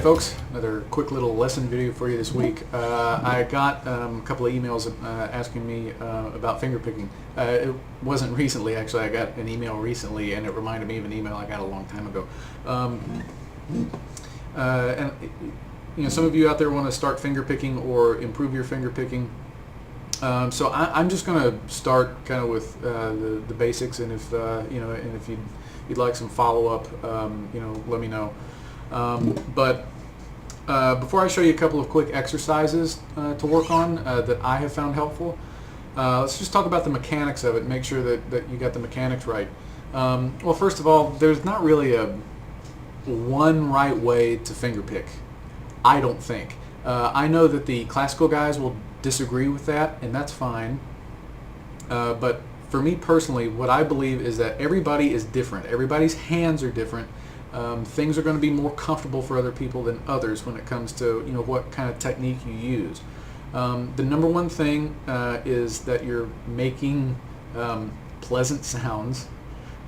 folks, another quick little lesson video for you this week. I got a couple of emails asking me about finger picking. It wasn't recently, actually. I got an email recently and it reminded me of an email I got a long time ago. And you know, some of you out there want to start finger picking or improve your finger picking. So I'm just going to start kind of with the basics, and if you know, and if you'd like some follow-up, you know, let me know. But before I show you a couple of quick exercises to work on that I have found helpful, let's just talk about the mechanics of it and make sure that you got the mechanics right. Well, first of all, there's not really a one right way to finger pick, I don't think. I know that the classical guys will disagree with that, and that's fine. But for me personally, what I believe is that everybody is different. Everybody's hands are different. Things are going to be more comfortable for other people than others when it comes to, you know, what kind of technique you use. The number one thing is that you're making pleasant sounds,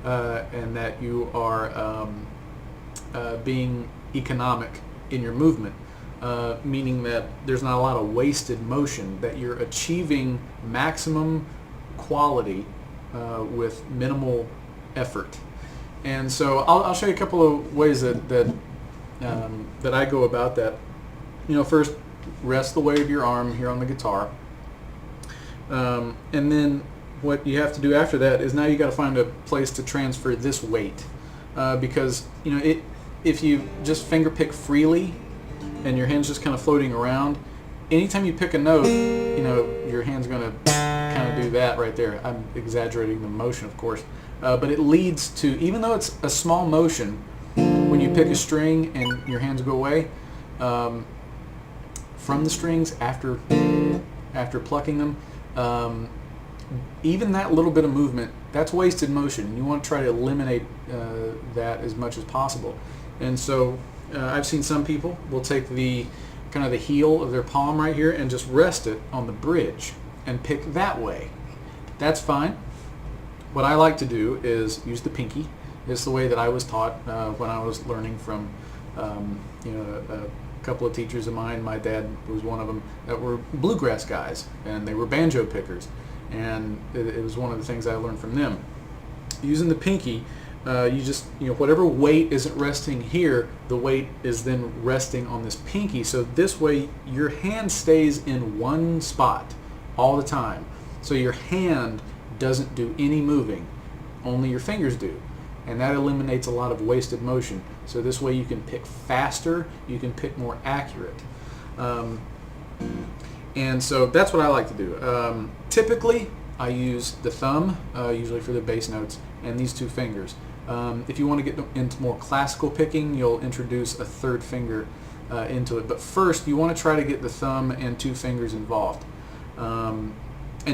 and that you are being economic in your movement, meaning that there's not a lot of wasted motion, that you're achieving maximum quality with minimal effort. And so I'll show you a couple of ways that I go about that. You know, first, rest the weight of your arm here on the guitar, and then what you have to do after that is now you got to find a place to transfer this weight, because you know, if you just finger pick freely and your hand's just kind of floating around, anytime you pick a note, you know, your hand's going to kind of do that right there. I'm exaggerating the motion, of course. But it leads to, even though it's a small motion, when you pick a string and your hands go away from the strings after plucking them, even that little bit of movement, that's wasted motion. You want to try to eliminate that as much as possible. And so I've seen some people will take the kind of the heel of their palm right here and just rest it on the bridge and pick that way. That's fine. What I like to do is use the pinky. It's the way that I was taught when I was learning from you know, a couple of teachers of mine. My dad was one of them, that were bluegrass guys, and they were banjo pickers, and it was one of the things I learned from them. Using the pinky, you just, you know, whatever weight isn't resting here, the weight is then resting on this pinky, so this way your hand stays in one spot all the time. So your hand doesn't do any moving, only your fingers do, and that eliminates a lot of wasted motion. So this way you can pick faster, you can pick more accurate, and so that's what I like to do. Typically I use the thumb, usually for the bass notes, and these two fingers. If you want to get into more classical picking, you'll introduce a third finger into it, but first you want to try to get the thumb and two fingers involved, and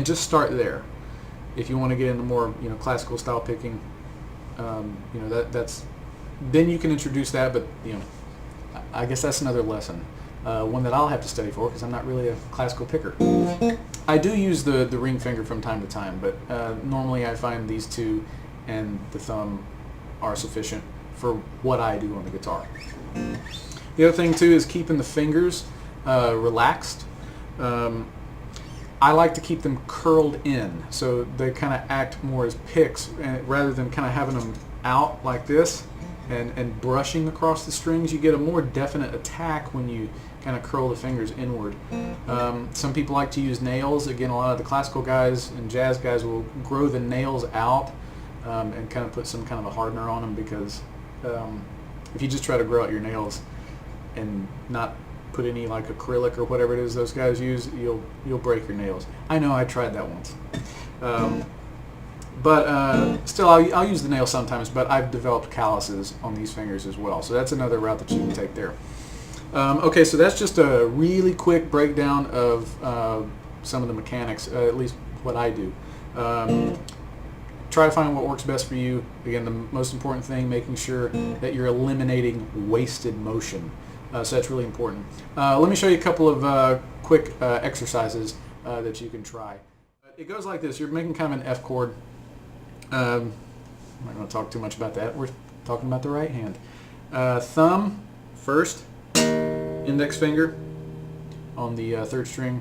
just start there. If you want to get into more, you know, classical style picking, you know, that's then you can introduce that. But you know, I guess that's another lesson, one that I'll have to study for, because I'm not really a classical picker. I do use the ring finger from time to time, but normally I find these two and the thumb are sufficient for what I do on the guitar. The other thing too is keeping the fingers relaxed. I like to keep them curled in, so they kind of act more as picks, rather than kind of having them out like this and brushing across the strings. You get a more definite attack when you kind of curl the fingers inward. Some people like to use nails. Again, a lot of the classical guys and jazz guys will grow the nails out and kind of put some kind of a hardener on them, because if you just try to grow out your nails and not put any like acrylic or whatever it is those guys use, you'll break your nails. I know, I tried that once. But still, I'll use the nail sometimes, but I've developed calluses on these fingers as well, so that's another route that you can take there. Okay, so that's just a really quick breakdown of some of the mechanics, at least what I do. Try to find what works best for you. Again, the most important thing, making sure that you're eliminating wasted motion. So that's really important. Let me show you a couple of quick exercises that you can try. It goes like this. You're making kind of an F chord. I'm not going to talk too much about that. We're talking about the right hand. Thumb first, index finger on the 3rd string,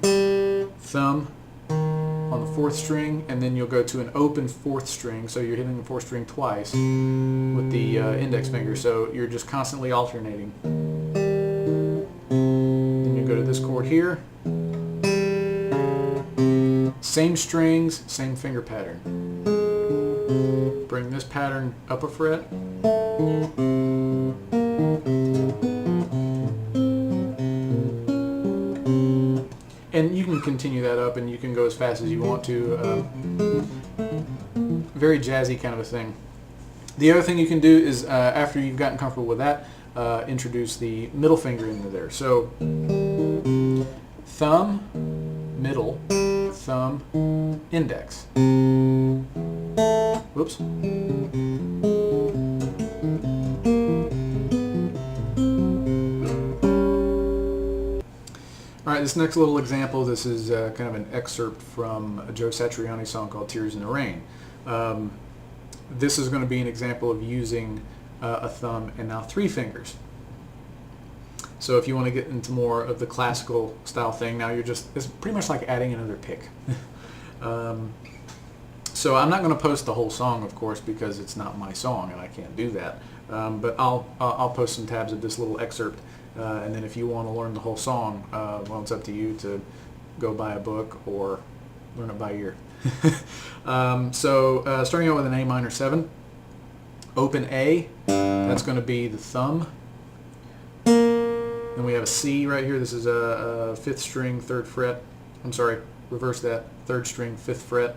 thumb on the 4th string, and then you'll go to an open 4th string, so you're hitting the 4th string twice with the index finger, so you're just constantly alternating. Then you go to this chord here, same strings, same finger pattern. Bring this pattern up a fret, and you can continue that up, and you can go as fast as you want to. Very jazzy kind of a thing. The other thing you can do is, after you've gotten comfortable with that, introduce the middle finger into there. So thumb, middle, thumb, index. Whoops. Alright, this next little example, this is kind of an excerpt from a Joe Satriani song called Tears in the Rain. This is going to be an example of using a thumb and now 3 fingers. So if you want to get into more of the classical style thing, now it's pretty much like adding another pick. So I'm not going to post the whole song, of course, because it's not my song and I can't do that. But I'll post some tabs of this little excerpt, and then if you want to learn the whole song, well, it's up to you to go buy a book or learn it by ear. So starting out with an A minor 7, open A, that's going to be the thumb. Then we have a C right here. This is a 5th string, 3rd fret. I'm sorry, reverse that. 3rd string, 5th fret.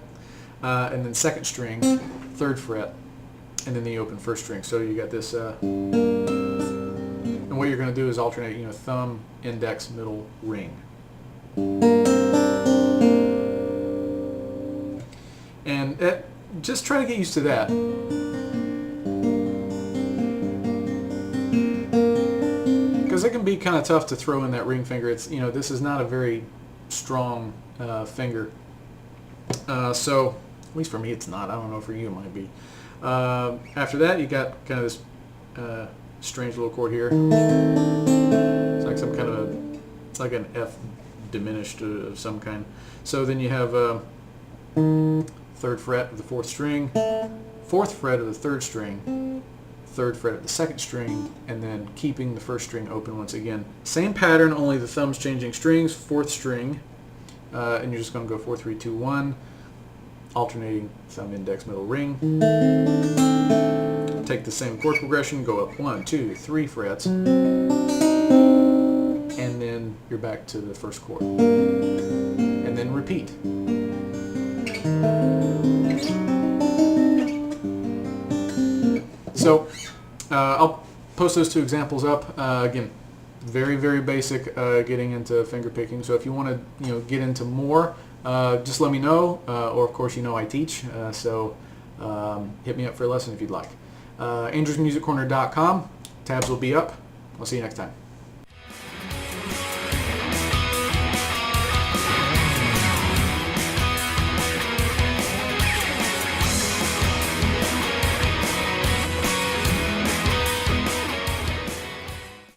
And then 2nd string, 3rd fret. And then the open 1st string. So you got this. And what you're going to do is alternate, thumb, index, middle, ring. And just try to get used to that. Because it can be kind of tough to throw in that ring finger. It's this is not a very strong finger. So at least for me it's not. I don't know, for you it might be. After that you got kind of this strange little chord here. It's like some kind of it's like an F diminished of some kind. So then you have 3rd fret of the 4th string, 4th fret of the 3rd string, 3rd fret of the 2nd string, and then keeping the 1st string open once again. Same pattern, only the thumb's changing strings. 4th string, and you're just going to go 4, 3, 2, 1, alternating thumb, index, middle, ring. Take the same chord progression, go up 1, 2, 3 frets, and then you're back to the 1st chord, and then repeat. So I'll post those 2 examples up. Again, very, very basic getting into finger picking. So if you want to get into more, just let me know, or of course I teach, so hit me up for a lesson if you'd like. AndrewsMusicCorner.com. Tabs will be up. I'll see you next time.